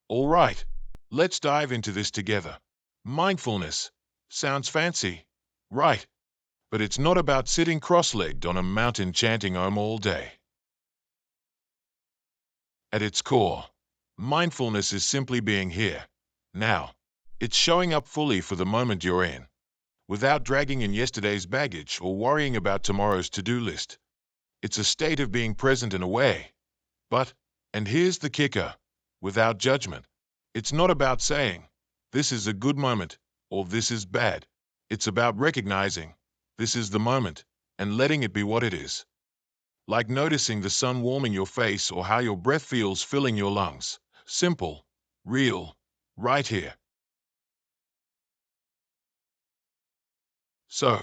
All right, let's dive into this together. Mindfulness sounds fancy, right? But it's not about sitting cross-legged on a mountain chanting Om all day. At its core, mindfulness is simply being here, now. It's showing up fully for the moment you're in, without dragging in yesterday's baggage or worrying about tomorrow's to-do list. It's a state of being present and aware. But, and here's the kicker, without judgment. It's not about saying, this is a good moment, or this is bad. It's about recognizing, this is the moment, and letting it be what it is. Like noticing the sun warming your face or how your breath feels filling your lungs. Simple, real, right here. So,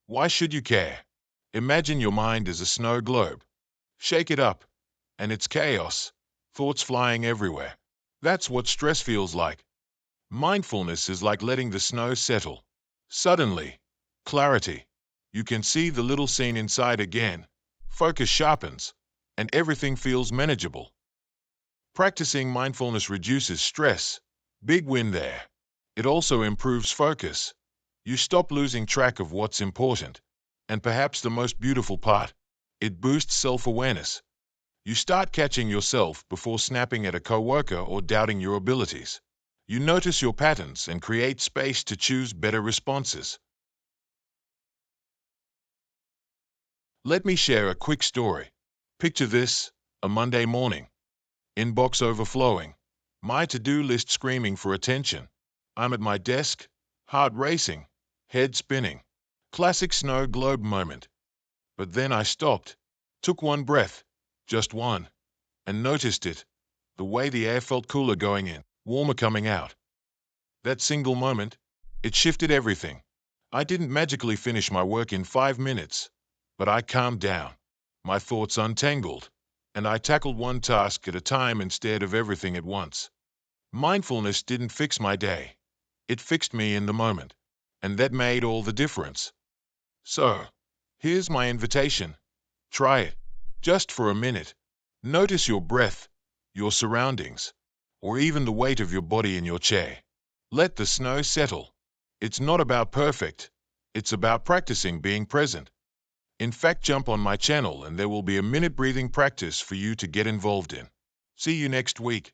why should you care? Imagine your mind as a snow globe. Shake it up, and it's chaos, thoughts flying everywhere. That's what stress feels like. Mindfulness is like letting the snow settle. Suddenly, clarity. You can see the little scene inside again. Focus sharpens, and everything feels manageable. Practicing mindfulness reduces stress. Big win there. It also improves focus. You stop losing track of what's important. And perhaps the most beautiful part, it boosts self-awareness. You start catching yourself before snapping at a coworker or doubting your abilities. You notice your patterns and create space to choose better responses. Let me share a quick story. Picture this, a Monday morning. Inbox overflowing. My to-do list screaming for attention. I'm at my desk, heart racing, head spinning. Classic snow globe moment. But then I stopped, took one breath, just one, and noticed it. The way the air felt cooler going in, warmer coming out. That single moment, it shifted everything. I didn't magically finish my work in 5 minutes, but I calmed down, my thoughts untangled, and I tackled one task at a time instead of everything at once. Mindfulness didn't fix my day. It fixed me in the moment, and that made all the difference. So, here's my invitation. Try it, just for a minute. Notice your breath, your surroundings, or even the weight of your body in your chair. Let the snow settle. It's not about perfect. It's about practicing being present. In fact, jump on my channel and there will be a minute breathing practice for you to get involved in. See you next week.